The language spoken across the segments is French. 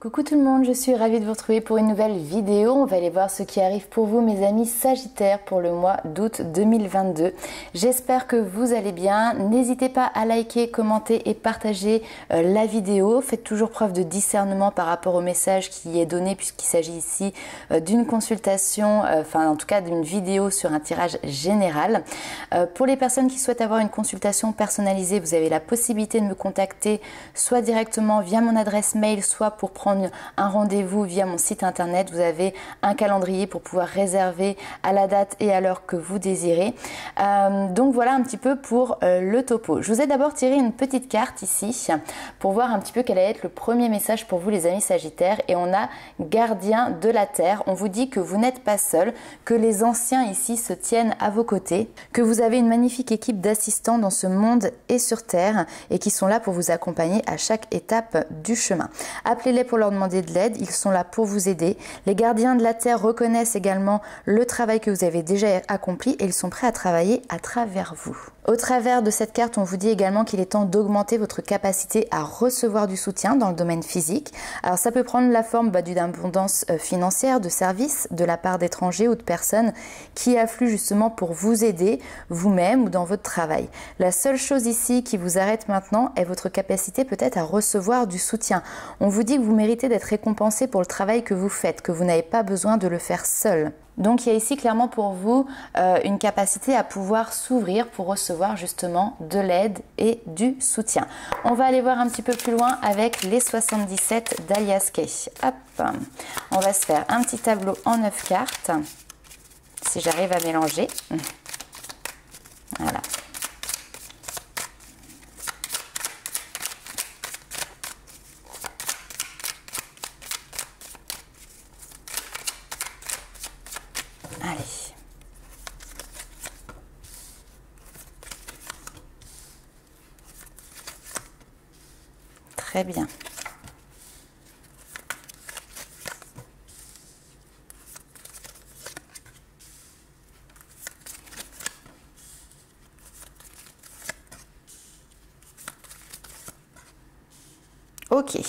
Coucou tout le monde, je suis ravie de vous retrouver pour une nouvelle vidéo. On va aller voir ce qui arrive pour vous mes amis Sagittaires pour le mois d'août 2022. J'espère que vous allez bien. N'hésitez pas à liker, commenter et partager la vidéo. Faites toujours preuve de discernement par rapport au message qui est donné puisqu'il s'agit ici d'une consultation, en tout cas d'une vidéo sur un tirage général. Pour les personnes qui souhaitent avoir une consultation personnalisée, vous avez la possibilité de me contacter soit directement via mon adresse mail, soit pour prendre un rendez-vous via mon site internet. Vous avez un calendrier pour pouvoir réserver à la date et à l'heure que vous désirez. Donc voilà un petit peu pour le topo. Je vous ai d'abord tiré une petite carte ici pour voir un petit peu quel allait être le premier message pour vous les amis Sagittaires. Et on a gardien de la terre. On vous dit que vous n'êtes pas seul, que les anciens ici se tiennent à vos côtés, que vous avez une magnifique équipe d'assistants dans ce monde et sur terre et qui sont là pour vous accompagner à chaque étape du chemin. Appelez-les pour leur demander de l'aide, ils sont là pour vous aider. Les gardiens de la terre reconnaissent également le travail que vous avez déjà accompli et ils sont prêts à travailler à travers vous. Au travers de cette carte, on vous dit également qu'il est temps d'augmenter votre capacité à recevoir du soutien dans le domaine physique. Alors ça peut prendre la forme d'une abondance financière, de services de la part d'étrangers ou de personnes qui affluent justement pour vous aider vous-même ou dans votre travail. La seule chose ici qui vous arrête maintenant est votre capacité peut-être à recevoir du soutien. On vous dit que vous méritez d'être récompensé pour le travail que vous faites, que vous n'avez pas besoin de le faire seul. Donc il y a ici clairement pour vous une capacité à pouvoir s'ouvrir pour recevoir justement de l'aide et du soutien. On va aller voir un petit peu plus loin avec les 77 d'Alias Kay. Hop, on va se faire un petit tableau en 9 cartes, si j'arrive à mélanger. Voilà. Allez. Très bien. Ok.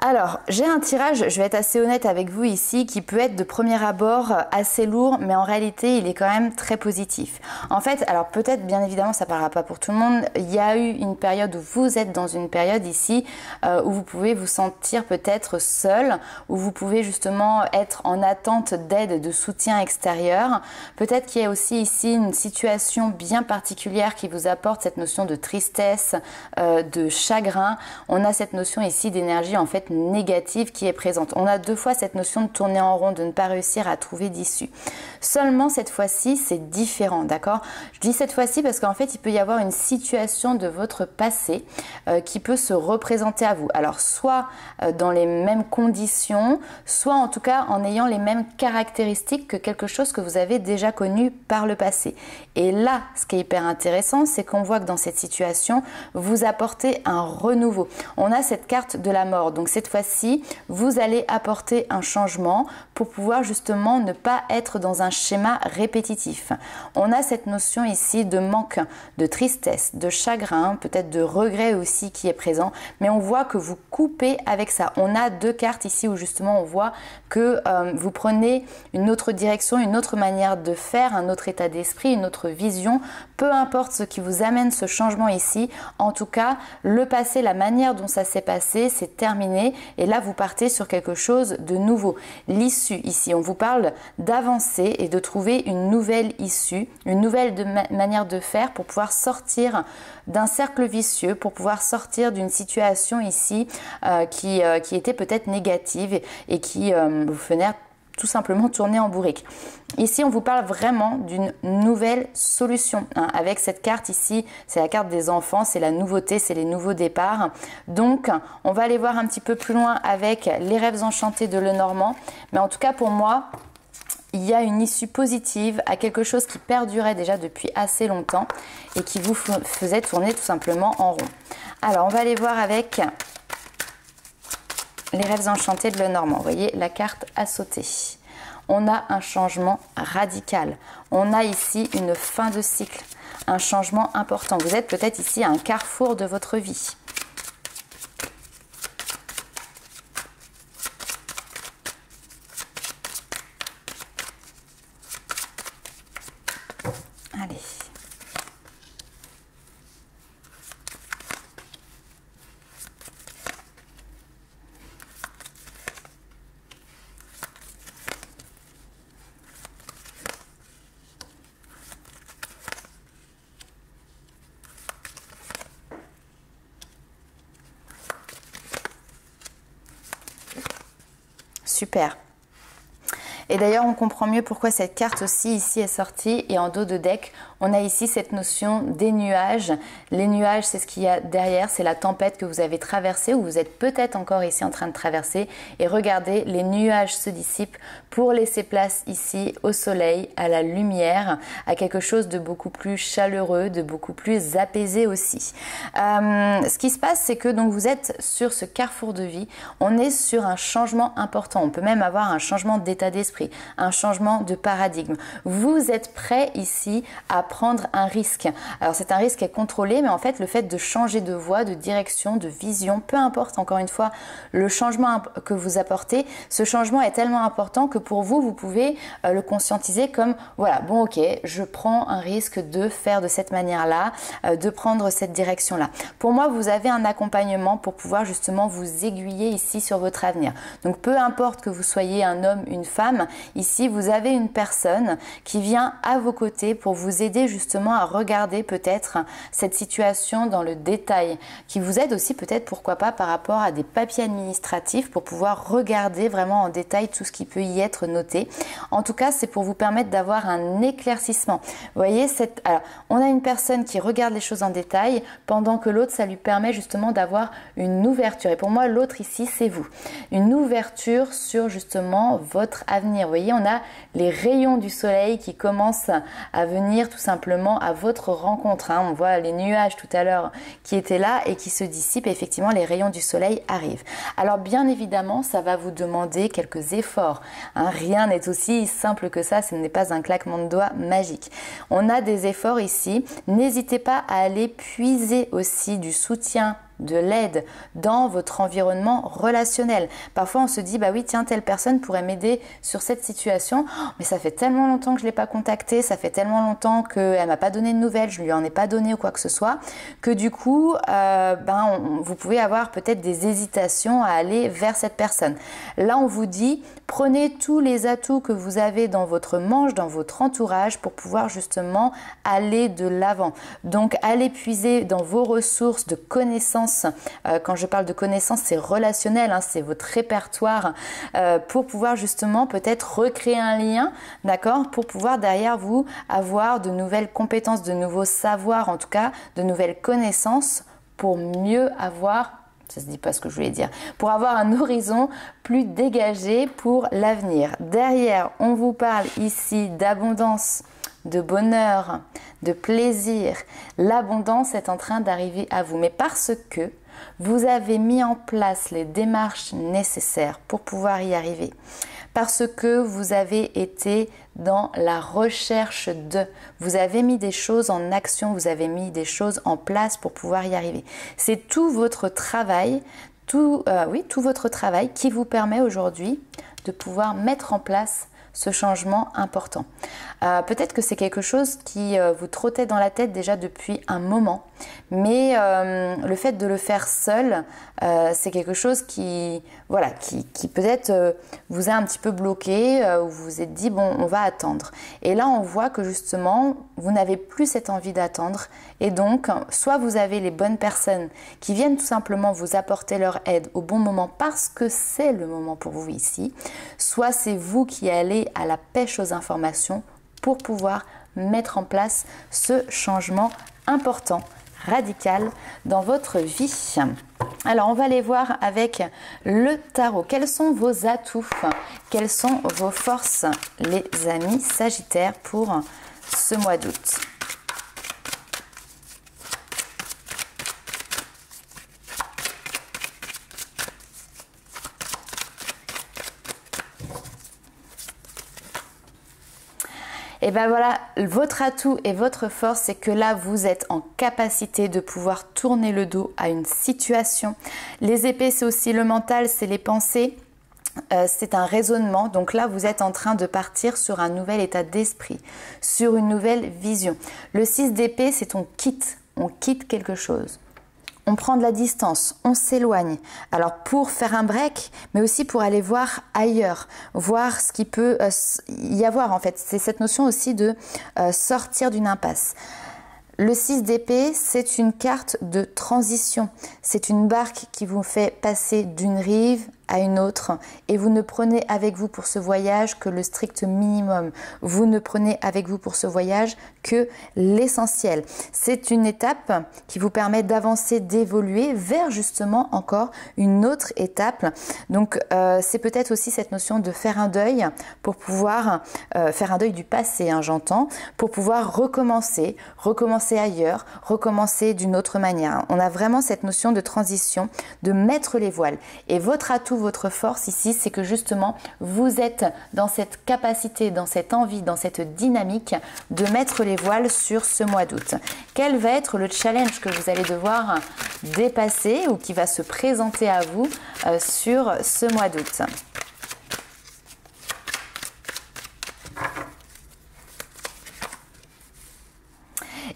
Alors, j'ai un tirage, je vais être assez honnête avec vous ici, qui peut être de premier abord assez lourd, mais en réalité, il est quand même très positif. En fait, alors peut-être, bien évidemment, ça ne parlera pas pour tout le monde, il y a eu une période où vous êtes dans une période ici où vous pouvez vous sentir peut-être seul, où vous pouvez justement être en attente d'aide, de soutien extérieur. Peut-être qu'il y a aussi ici une situation bien particulière qui vous apporte cette notion de tristesse, de chagrin. On a cette notion ici d'énergie en fait négative qui est présente. On a deux fois cette notion de tourner en rond, de ne pas réussir à trouver d'issue. Seulement cette fois-ci, c'est différent, d'accord? Je dis cette fois-ci parce qu'en fait, il peut y avoir une situation de votre passé qui peut se représenter à vous. Alors, soit dans les mêmes conditions, soit en tout cas en ayant les mêmes caractéristiques que quelque chose que vous avez déjà connu par le passé. Et là, ce qui est hyper intéressant, c'est qu'on voit que dans cette situation, vous apportez un renouveau. On a cette carte de la mort. Donc, cette fois-ci, vous allez apporter un changement pour pouvoir justement ne pas être dans un schéma répétitif. On a cette notion ici de manque, de tristesse, de chagrin, peut-être de regret aussi qui est présent, mais on voit que vous coupez avec ça. On a deux cartes ici où justement on voit que vous prenez une autre direction, une autre manière de faire, un autre état d'esprit, une autre vision, peu importe ce qui vous amène ce changement ici. En tout cas, le passé, la manière dont ça s'est passé, c'est terminé. Et là, vous partez sur quelque chose de nouveau. L'issue ici, on vous parle d'avancer et de trouver une nouvelle issue, une nouvelle manière de faire pour pouvoir sortir d'un cercle vicieux, pour pouvoir sortir d'une situation ici qui était peut-être négative et qui vous faisait tout simplement tourner en bourrique. Ici, on vous parle vraiment d'une nouvelle solution. Avec cette carte ici, c'est la carte des enfants, c'est la nouveauté, c'est les nouveaux départs. Donc, on va aller voir un petit peu plus loin avec les rêves enchantés de Lenormand. Mais en tout cas, pour moi, il y a une issue positive à quelque chose qui perdurait déjà depuis assez longtemps et qui vous faisait tourner tout simplement en rond. Alors, on va aller voir avec les rêves enchantés de Lenormand. Vous voyez, la carte a sauté. On a un changement radical. On a ici une fin de cycle, un changement important. Vous êtes peut-être ici à un carrefour de votre vie. super. Et d'ailleurs, on comprend mieux pourquoi cette carte aussi ici est sortie. Et en dos de deck, on a ici cette notion des nuages. Les nuages, c'est ce qu'il y a derrière, c'est la tempête que vous avez traversée ou vous êtes peut-être encore ici en train de traverser. Et regardez, les nuages se dissipent pour laisser place ici au soleil, à la lumière, à quelque chose de beaucoup plus chaleureux, de beaucoup plus apaisé aussi. Ce qui se passe, c'est que donc vous êtes sur ce carrefour de vie. On est sur un changement important. On peut même avoir un changement d'état d'esprit, un changement de paradigme. Vous êtes prêt ici à prendre un risque. Alors c'est un risque qui est contrôlé, mais en fait le fait de changer de voie, de direction, de vision, peu importe encore une fois le changement que vous apportez, ce changement est tellement important que pour vous, vous pouvez le conscientiser comme voilà, bon ok, je prends un risque de faire de cette manière-là, de prendre cette direction-là. Pour moi, vous avez un accompagnement pour pouvoir justement vous aiguiller ici sur votre avenir. Donc peu importe que vous soyez un homme, une femme, ici vous avez une personne qui vient à vos côtés pour vous aider justement à regarder peut-être cette situation dans le détail, qui vous aide aussi peut-être pourquoi pas par rapport à des papiers administratifs pour pouvoir regarder vraiment en détail tout ce qui peut y être noté. En tout cas, c'est pour vous permettre d'avoir un éclaircissement. Vous voyez, alors, on a une personne qui regarde les choses en détail pendant que l'autre, ça lui permet justement d'avoir une ouverture. Et pour moi, l'autre ici, c'est vous. Une ouverture sur justement votre avenir. Vous voyez, on a les rayons du soleil qui commencent à venir tout simplement à votre rencontre. On voit les nuages tout à l'heure qui étaient là et qui se dissipent. Et effectivement, les rayons du soleil arrivent. Alors bien évidemment, ça va vous demander quelques efforts. Rien n'est aussi simple que ça. Ce n'est pas un claquement de doigts magique. On a des efforts ici. N'hésitez pas à aller puiser aussi du soutien, de l'aide dans votre environnement relationnel. Parfois on se dit bah oui tiens, telle personne pourrait m'aider sur cette situation, mais ça fait tellement longtemps que je ne l'ai pas contactée, ça fait tellement longtemps qu'elle m'a pas donné de nouvelles, je lui en ai pas donné ou quoi que ce soit, que du coup vous pouvez avoir peut-être des hésitations à aller vers cette personne. Là on vous dit prenez tous les atouts que vous avez dans votre manche, dans votre entourage pour pouvoir justement aller de l'avant. Donc allez puiser dans vos ressources de connaissances. Quand je parle de connaissances, c'est relationnel, c'est votre répertoire pour pouvoir justement peut-être recréer un lien, d'accord, pour pouvoir derrière vous avoir de nouvelles compétences, de nouveaux savoirs, en tout cas de nouvelles connaissances pour mieux avoir, ça se dit pas ce que je voulais dire, pour avoir un horizon plus dégagé pour l'avenir. Derrière, on vous parle ici d'abondance, de bonheur, de plaisir. L'abondance est en train d'arriver à vous, mais parce que vous avez mis en place les démarches nécessaires pour pouvoir y arriver, parce que vous avez été dans la recherche de, vous avez mis des choses en action, vous avez mis des choses en place pour pouvoir y arriver. C'est tout votre travail, tout votre travail qui vous permet aujourd'hui de pouvoir mettre en place ce changement important. Peut-être que c'est quelque chose qui vous trottait dans la tête déjà depuis un moment, mais le fait de le faire seul, c'est quelque chose qui peut-être vous a un petit peu bloqué, ou vous vous êtes dit bon, on va attendre. Et là, on voit que justement, vous n'avez plus cette envie d'attendre, et donc, soit vous avez les bonnes personnes qui viennent tout simplement vous apporter leur aide au bon moment parce que c'est le moment pour vous ici, soit c'est vous qui allez à la pêche aux informations pour pouvoir mettre en place ce changement important, radical dans votre vie. Alors on va aller voir avec le tarot. Quels sont vos atouts? Quelles sont vos forces, les amis Sagittaires, pour ce mois d'août? Et bien voilà, votre atout et votre force, c'est que là, vous êtes en capacité de pouvoir tourner le dos à une situation. Les épées, c'est aussi le mental, c'est les pensées. C'est un raisonnement. Donc là, vous êtes en train de partir sur un nouvel état d'esprit, sur une nouvelle vision. Le 6 d'épée, c'est on quitte quelque chose. On prend de la distance, on s'éloigne. Alors pour faire un break, mais aussi pour aller voir ailleurs, voir ce qui peut y avoir en fait. C'est cette notion aussi de sortir d'une impasse. Le 6 d'épée, c'est une carte de transition. C'est une barque qui vous fait passer d'une rive à une autre et vous ne prenez avec vous pour ce voyage que le strict minimum. Vous ne prenez avec vous pour ce voyage que l'essentiel. C'est une étape qui vous permet d'avancer, d'évoluer vers justement encore une autre étape. Donc c'est peut-être aussi cette notion de faire un deuil pour pouvoir faire un deuil du passé, hein, j'entends, pour pouvoir recommencer ailleurs, recommencer d'une autre manière. On a vraiment cette notion de transition, de mettre les voiles. Et votre atout, votre force ici, c'est que justement, vous êtes dans cette capacité, dans cette envie, dans cette dynamique de mettre les voiles sur ce mois d'août. Quel va être le challenge que vous allez devoir dépasser ou qui va se présenter à vous sur ce mois d'août?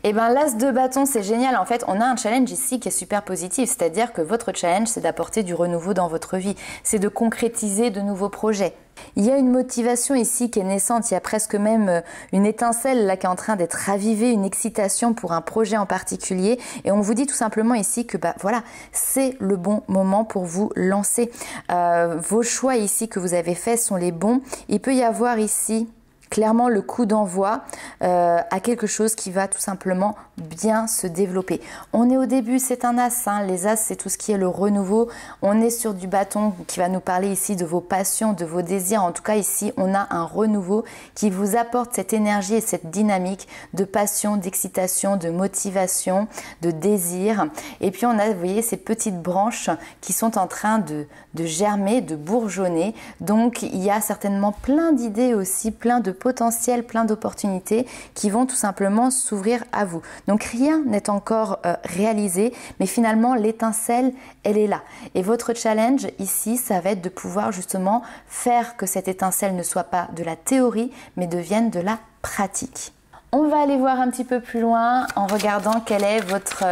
Et bien l'as de bâton, c'est génial. En fait, on a un challenge ici qui est super positif. C'est-à-dire que votre challenge, c'est d'apporter du renouveau dans votre vie. C'est de concrétiser de nouveaux projets. Il y a une motivation ici qui est naissante. Il y a presque même une étincelle là qui est en train d'être ravivée, une excitation pour un projet en particulier. Et on vous dit tout simplement ici que voilà, c'est le bon moment pour vous lancer. Vos choix ici que vous avez faits sont les bons. Il peut y avoir ici clairement le coup d'envoi à quelque chose qui va tout simplement bien se développer. On est au début, c'est un as, hein. Les as, c'est tout ce qui est le renouveau. On est sur du bâton qui va nous parler ici de vos passions, de vos désirs. En tout cas, ici, on a un renouveau qui vous apporte cette énergie et cette dynamique de passion, d'excitation, de motivation, de désir. Et puis, on a, vous voyez, ces petites branches qui sont en train de germer, de bourgeonner. Donc, il y a certainement plein d'idées aussi, plein de potentiel, plein d'opportunités qui vont tout simplement s'ouvrir à vous. Donc rien n'est encore réalisé, mais finalement l'étincelle, elle est là. Et votre challenge ici, ça va être de pouvoir justement faire que cette étincelle ne soit pas de la théorie, mais devienne de la pratique. On va aller voir un petit peu plus loin en regardant quel est votre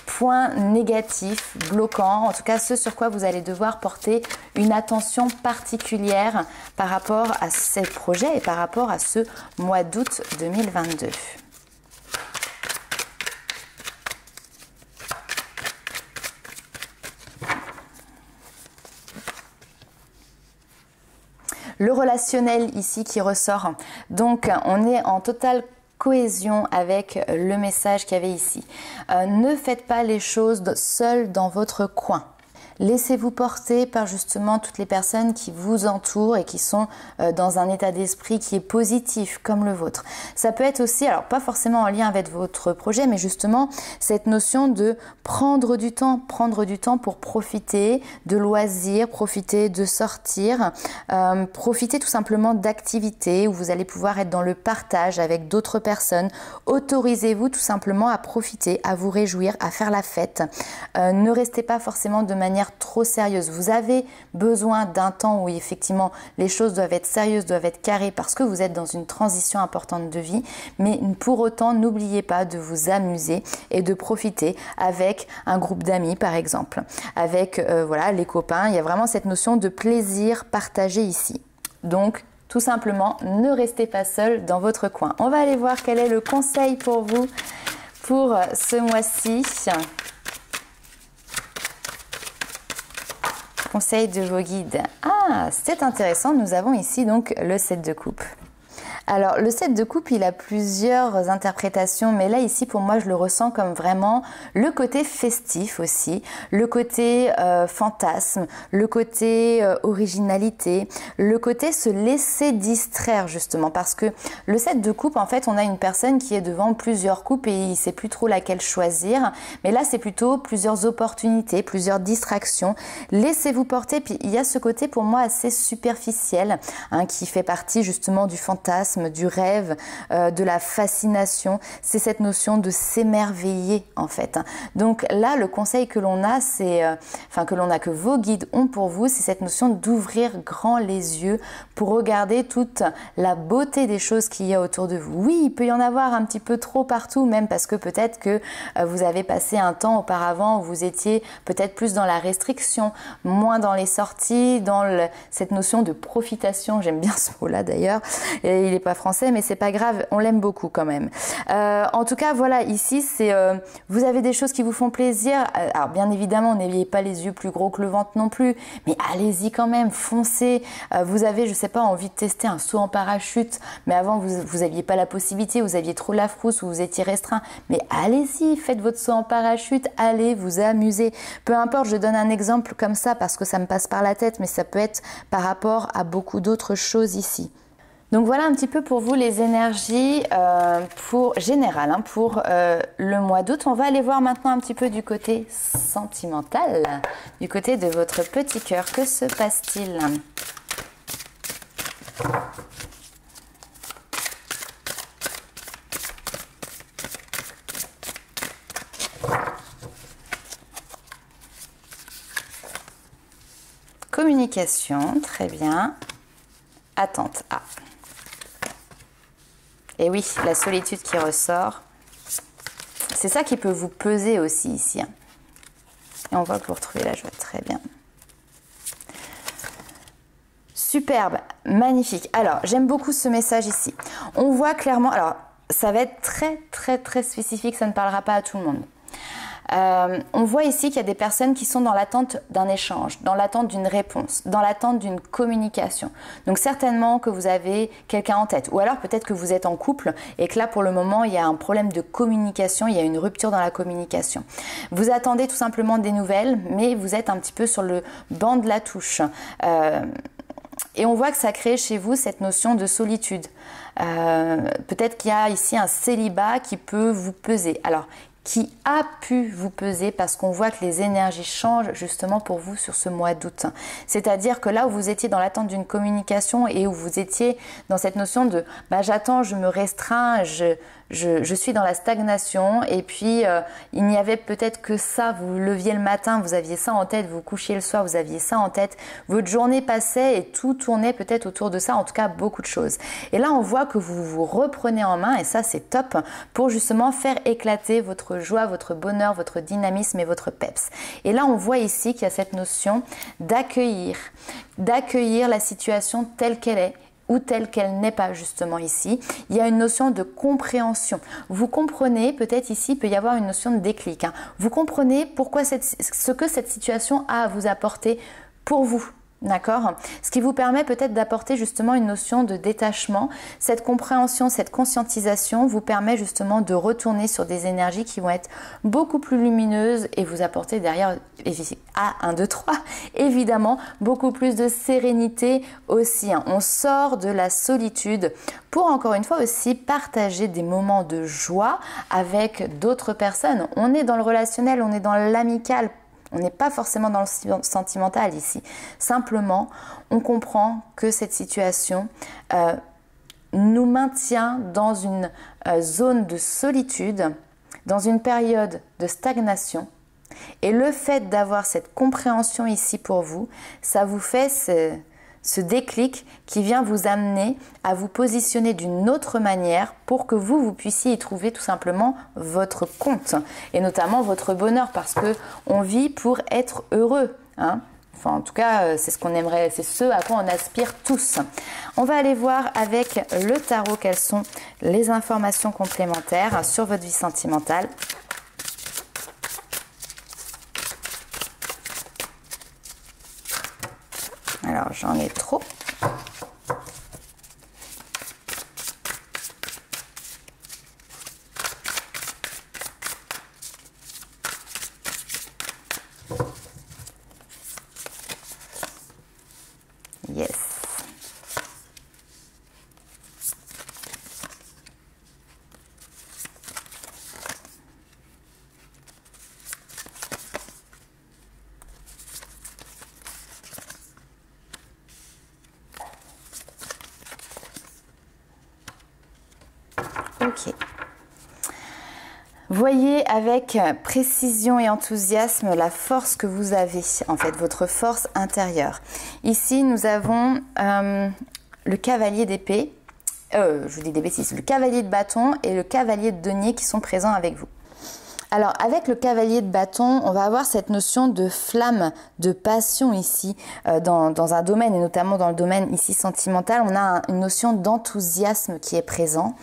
point négatif, bloquant, en tout cas ce sur quoi vous allez devoir porter une attention particulière par rapport à ces projets et par rapport à ce mois d'août 2022. Le relationnel ici qui ressort. Donc on est en totale cohésion avec le message qu'il y avait ici. Ne faites pas les choses seul dans votre coin. Laissez-vous porter par justement toutes les personnes qui vous entourent et qui sont dans un état d'esprit qui est positif comme le vôtre. Ça peut être aussi, alors pas forcément en lien avec votre projet, mais justement cette notion de prendre du temps pour profiter de loisirs, profiter de sortir, profiter tout simplement d'activités où vous allez pouvoir être dans le partage avec d'autres personnes. Autorisez-vous tout simplement à profiter, à vous réjouir, à faire la fête. Ne restez pas forcément de manière trop sérieuse. Vous avez besoin d'un temps où effectivement les choses doivent être sérieuses, doivent être carrées parce que vous êtes dans une transition importante de vie, mais pour autant n'oubliez pas de vous amuser et de profiter avec un groupe d'amis par exemple, avec voilà, les copains. Il y a vraiment cette notion de plaisir partagé ici. Donc tout simplement, ne restez pas seul dans votre coin. On va aller voir quel est le conseil pour vous pour ce mois-ci. Conseil de vos guides. Ah, c'est intéressant, nous avons ici donc le 7 de coupe. Alors le 7 de coupe, il a plusieurs interprétations, mais là ici pour moi je le ressens comme vraiment le côté festif aussi, le côté fantasme, le côté originalité, le côté se laisser distraire justement, parce que le 7 de coupe, en fait on a une personne qui est devant plusieurs coupes et il ne sait plus trop laquelle choisir, mais là c'est plutôt plusieurs opportunités, plusieurs distractions. Laissez-vous porter, puis il y a ce côté pour moi assez superficiel hein, qui fait partie justement du fantasme, du rêve, de la fascination. C'est cette notion de s'émerveiller en fait. Donc là, le conseil que l'on a, c'est, que vos guides ont pour vous, c'est cette notion d'ouvrir grand les yeux pour regarder toute la beauté des choses qu'il y a autour de vous. Oui, il peut y en avoir un petit peu trop partout, même parce que peut-être que vous avez passé un temps auparavant où vous étiez peut-être plus dans la restriction, moins dans les sorties, dans cette notion de profitation. J'aime bien ce mot-là d'ailleurs. Et il est pas français, mais c'est pas grave, on l'aime beaucoup quand même. En tout cas, voilà, ici, c'est vous avez des choses qui vous font plaisir. Alors, bien évidemment, n'ayez pas les yeux plus gros que le ventre non plus, mais allez-y quand même, foncez. Vous avez, je sais pas, envie de tester un saut en parachute, mais avant, vous aviez pas la possibilité, vous aviez trop la frousse ou vous étiez restreint. Mais allez-y, faites votre saut en parachute, allez vous amuser. Peu importe, je donne un exemple comme ça parce que ça me passe par la tête, mais ça peut être par rapport à beaucoup d'autres choses ici. Donc voilà un petit peu pour vous les énergies générales pour le mois d'août. On va aller voir maintenant un petit peu du côté sentimental, du côté de votre petit cœur. Que se passe-t-il ? Communication, très bien. Attente. Ah. Et oui, la solitude qui ressort. C'est ça qui peut vous peser aussi ici. Et on voit que vous retrouvez la joie. Très bien. Superbe, magnifique. Alors, j'aime beaucoup ce message ici. On voit clairement... Alors, ça va être très spécifique. Ça ne parlera pas à tout le monde. On voit ici qu'il y a des personnes qui sont dans l'attente d'un échange, dans l'attente d'une réponse, dans l'attente d'une communication. Donc certainement que vous avez quelqu'un en tête, ou alors peut-être que vous êtes en couple et que là pour le moment il y a un problème de communication, il y a une rupture dans la communication. Vous attendez tout simplement des nouvelles, mais vous êtes un petit peu sur le banc de la touche. Et on voit que ça crée chez vous cette notion de solitude. Peut-être qu'il y a ici un célibat qui peut vous peser. Alors, qui a pu vous peser parce qu'on voit que les énergies changent justement pour vous sur ce mois d'août. C'est-à-dire que là où vous étiez dans l'attente d'une communication et où vous étiez dans cette notion de j'attends, je me restreins, je suis dans la stagnation et puis il n'y avait peut-être que ça, vous vous leviez le matin, vous aviez ça en tête, vous vous couchiez le soir, vous aviez ça en tête, votre journée passait et tout tournait peut-être autour de ça, en tout cas beaucoup de choses. Et là on voit que vous vous reprenez en main et ça c'est top pour justement faire éclater votre joie, votre bonheur, votre dynamisme et votre peps. Et là on voit ici qu'il y a cette notion d'accueillir la situation telle qu'elle est ou telle qu'elle n'est pas justement ici. Il y a une notion de compréhension. Vous comprenez, peut-être ici, il peut y avoir une notion de déclic. Vous comprenez pourquoi ce que cette situation a à vous apporter pour vous. D'accord ? Ce qui vous permet peut-être d'apporter justement une notion de détachement. Cette compréhension, cette conscientisation vous permet justement de retourner sur des énergies qui vont être beaucoup plus lumineuses et vous apporter derrière, évidemment, beaucoup plus de sérénité aussi. On sort de la solitude pour encore une fois aussi partager des moments de joie avec d'autres personnes. On est dans le relationnel, on est dans l'amical. On n'est pas forcément dans le sentimental ici. Simplement, on comprend que cette situation nous maintient dans une zone de solitude, dans une période de stagnation. Et le fait d'avoir cette compréhension ici pour vous, ça vous fait ce déclic qui vient vous amener à vous positionner d'une autre manière pour que vous puissiez y trouver tout simplement votre compte et notamment votre bonheur parce que on vit pour être heureux. Enfin, en tout cas, c'est ce qu'on aimerait, c'est ce à quoi on aspire tous. On va aller voir avec le tarot quelles sont les informations complémentaires sur votre vie sentimentale. Alors, j'en ai trop. Yes. Ok. Voyez avec précision et enthousiasme la force que vous avez, en fait, votre force intérieure. Ici, nous avons le cavalier d'épée, je vous dis des bêtises, le cavalier de bâton et le cavalier de denier qui sont présents avec vous. Alors avec le cavalier de bâton, on va avoir cette notion de flamme, de passion ici dans un domaine, et notamment dans le domaine ici sentimental. On a une notion d'enthousiasme qui est présent,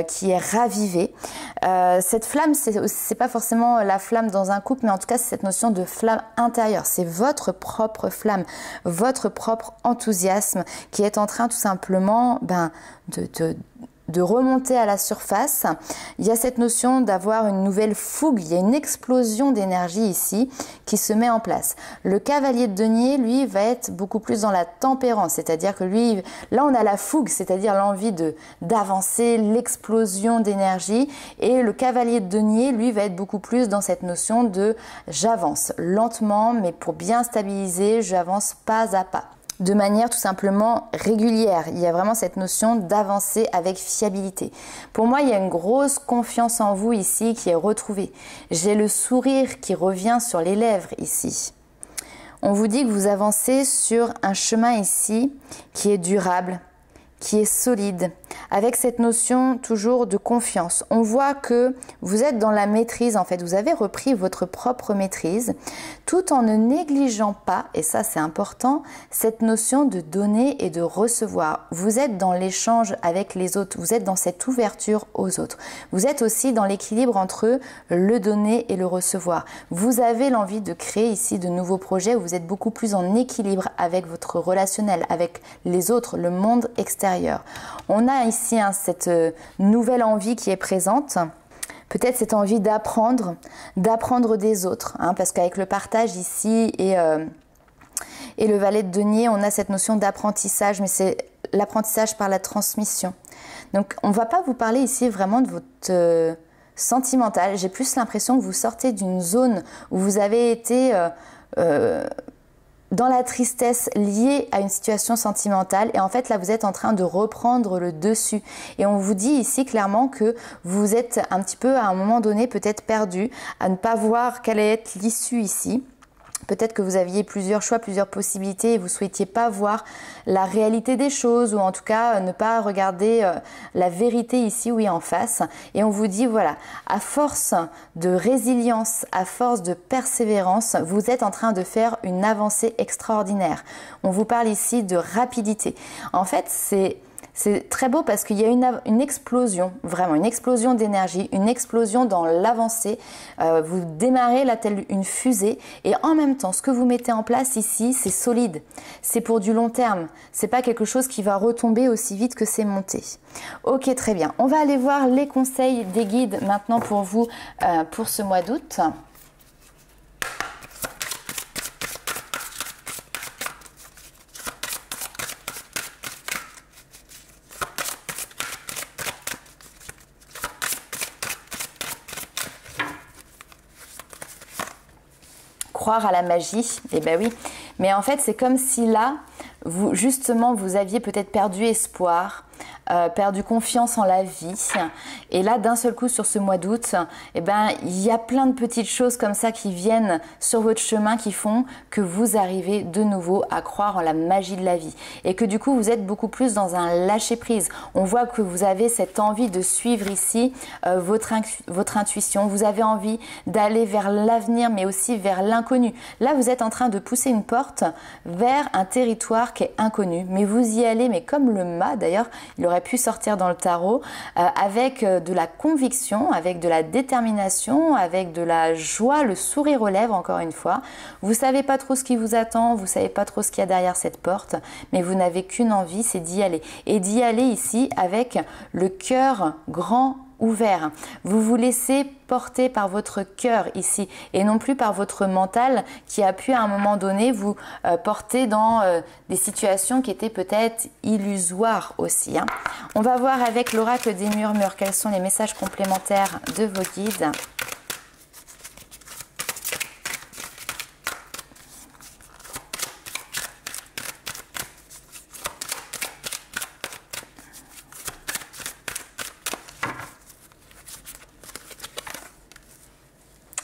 qui est ravivé. Cette flamme, c'est pas forcément la flamme dans un couple, mais en tout cas c'est cette notion de flamme intérieure. C'est votre propre flamme, votre propre enthousiasme qui est en train tout simplement de remonter à la surface. Il y a cette notion d'avoir une nouvelle fougue, il y a une explosion d'énergie ici qui se met en place. Le cavalier de denier, lui, va être beaucoup plus dans la tempérance, c'est-à-dire que lui, là on a la fougue, c'est-à-dire l'envie d'avancer, l'explosion d'énergie, et le cavalier de denier, lui, va être beaucoup plus dans cette notion de j'avance lentement, mais pour bien stabiliser, j'avance pas à pas, de manière tout simplement régulière. Il y a vraiment cette notion d'avancer avec fiabilité. Pour moi, il y a une grosse confiance en vous ici qui est retrouvée. J'ai le sourire qui revient sur les lèvres ici. On vous dit que vous avancez sur un chemin ici qui est durable, qui est solide, avec cette notion toujours de confiance. On voit que vous êtes dans la maîtrise, en fait, vous avez repris votre propre maîtrise, tout en ne négligeant pas, et ça c'est important, cette notion de donner et de recevoir. Vous êtes dans l'échange avec les autres, vous êtes dans cette ouverture aux autres. Vous êtes aussi dans l'équilibre entre le donner et le recevoir. Vous avez l'envie de créer ici de nouveaux projets où vous êtes beaucoup plus en équilibre avec votre relationnel, avec les autres, le monde extérieur. On a ici cette nouvelle envie qui est présente, peut-être cette envie d'apprendre des autres, parce qu'avec le partage ici et le valet de denier, on a cette notion d'apprentissage, mais c'est l'apprentissage par la transmission. Donc on ne va pas vous parler ici vraiment de votre sentimental, j'ai plus l'impression que vous sortez d'une zone où vous avez été dans la tristesse liée à une situation sentimentale, et en fait là vous êtes en train de reprendre le dessus, et on vous dit ici clairement que vous êtes un petit peu à un moment donné peut-être perdu, à ne pas voir quelle est l'issue ici. Peut-être que vous aviez plusieurs choix, plusieurs possibilités et vous ne souhaitiez pas voir la réalité des choses, ou en tout cas ne pas regarder la vérité ici, oui, en face. Et on vous dit, voilà, à force de résilience, à force de persévérance, vous êtes en train de faire une avancée extraordinaire. On vous parle ici de rapidité. En fait, c'est très beau parce qu'il y a une explosion, vraiment une explosion d'énergie, une explosion dans l'avancée. Vous démarrez là telle une fusée, et en même temps, ce que vous mettez en place ici, c'est solide. C'est pour du long terme. C'est pas quelque chose qui va retomber aussi vite que c'est monté. Ok, très bien. On va aller voir les conseils des guides maintenant pour vous pour ce mois d'août. Croire à la magie, eh ben oui, mais en fait c'est comme si là, vous aviez peut-être perdu espoir, perdu confiance en la vie, et là d'un seul coup sur ce mois d'août, eh ben, il y a plein de petites choses comme ça qui viennent sur votre chemin qui font que vous arrivez de nouveau à croire en la magie de la vie, et que du coup vous êtes beaucoup plus dans un lâcher prise. On voit que vous avez cette envie de suivre ici votre intuition, vous avez envie d'aller vers l'avenir mais aussi vers l'inconnu. Là vous êtes en train de pousser une porte vers un territoire qui est inconnu, mais vous y allez, mais comme le mât d'ailleurs, il aurait pu sortir dans le tarot, avec de la conviction, avec de la détermination, avec de la joie, le sourire aux lèvres encore une fois. Vous savez pas trop ce qui vous attend, vous savez pas trop ce qu'il y a derrière cette porte, mais vous n'avez qu'une envie, c'est d'y aller. Et d'y aller ici avec le cœur grand ouvert. Vous vous laissez porter par votre cœur ici et non plus par votre mental qui a pu à un moment donné vous porter dans des situations qui étaient peut-être illusoires aussi. On va voir avec l'oracle des murmures quels sont les messages complémentaires de vos guides.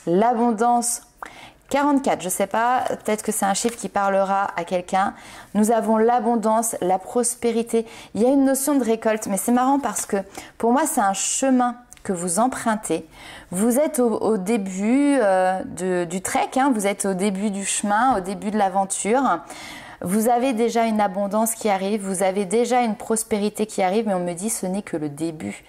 L'abondance 44, je ne sais pas, peut-être que c'est un chiffre qui parlera à quelqu'un. Nous avons l'abondance, la prospérité. Il y a une notion de récolte, mais c'est marrant parce que pour moi, c'est un chemin que vous empruntez. Vous êtes au début du trek, hein, vous êtes au début du chemin, au début de l'aventure. Vous avez déjà une abondance qui arrive, vous avez déjà une prospérité qui arrive, mais on me dit ce n'est que le début.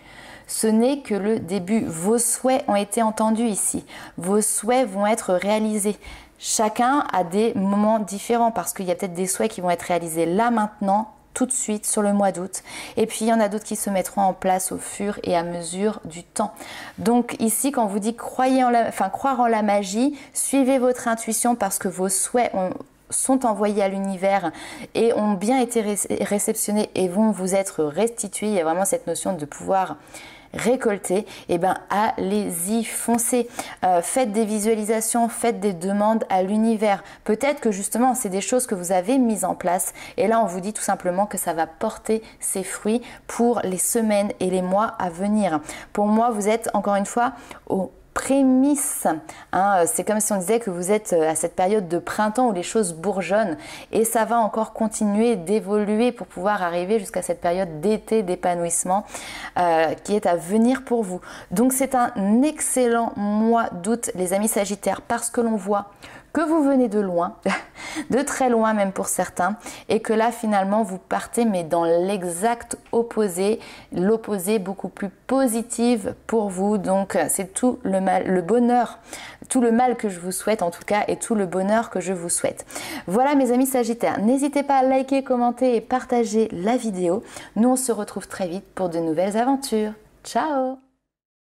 Ce n'est que le début. Vos souhaits ont été entendus ici. Vos souhaits vont être réalisés. Chacun a des moments différents parce qu'il y a peut-être des souhaits qui vont être réalisés là maintenant, tout de suite sur le mois d'août, et puis il y en a d'autres qui se mettront en place au fur et à mesure du temps. Donc ici, quand on vous dit croire en la magie, suivez votre intuition parce que vos souhaits sont envoyés à l'univers et ont bien été réceptionnés et vont vous être restitués. Il y a vraiment cette notion de pouvoir récolter. Et bien allez-y, foncez, faites des visualisations, faites des demandes à l'univers. Peut-être que justement c'est des choses que vous avez mises en place et là on vous dit tout simplement que ça va porter ses fruits pour les semaines et les mois à venir. Pour moi, vous êtes encore une fois au prémices, hein, c'est comme si on disait que vous êtes à cette période de printemps où les choses bourgeonnent et ça va encore continuer d'évoluer pour pouvoir arriver jusqu'à cette période d'été, d'épanouissement qui est à venir pour vous. Donc c'est un excellent mois d'août les amis Sagittaires parce que l'on voit que vous venez de loin, de très loin même pour certains, et que là finalement vous partez mais dans l'exact opposé, l'opposé beaucoup plus positive pour vous. Donc c'est tout le mal, le bonheur, tout le mal que je vous souhaite en tout cas et tout le bonheur que je vous souhaite. Voilà mes amis Sagittaires, n'hésitez pas à liker, commenter et partager la vidéo. Nous on se retrouve très vite pour de nouvelles aventures. Ciao!